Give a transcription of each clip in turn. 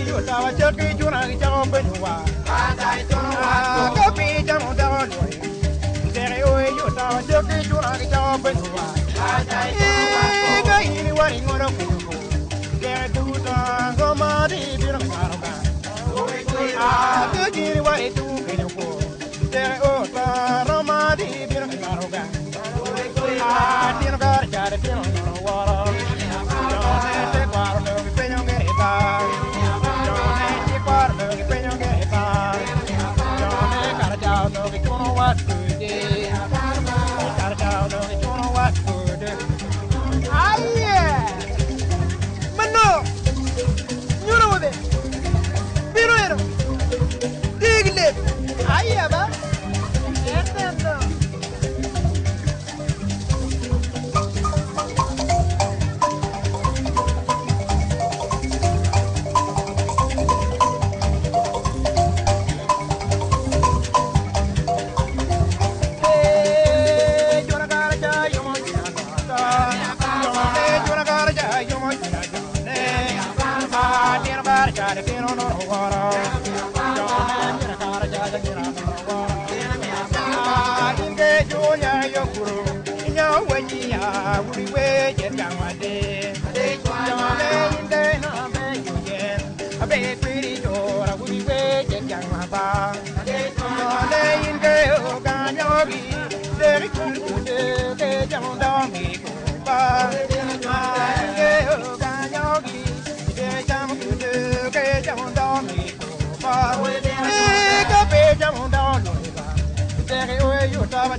you tawa chaki juna ki jago benwa. Kapi jamu dawa loy. Tere oe you tawa chaki juna ki jago benwa. Ga ini wari ngoro kuko. Tere duta goma di biro karoka. Ga ini wari tu kenyoko. Tere ota roma di biro karoka. Tino kar chare tino no wara.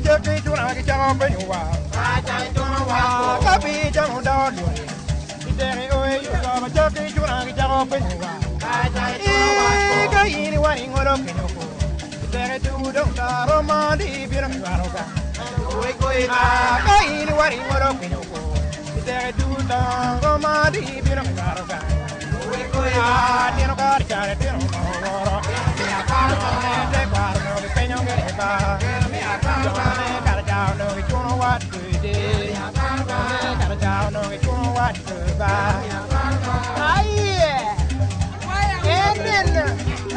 Chaki juna ki jago benwa. Kapi jamu dawa loy. Tere oe you tawa chaki juna ki jago benwa. Ga ini wari ngoro kenyoko. Tere tu dong taro mandi biro karoka. Ga ini wari ngoro kenyoko. Tere tu dong mandi biro karoka. Tino kar chare tino no. Te kwaro no penyo gereba. Gotta down, no, you know what good is. Gotta down, no, you know what good bye. Aye, and then you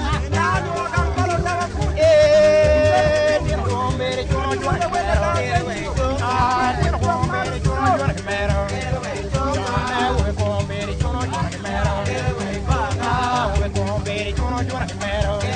know, baby, you know, you know,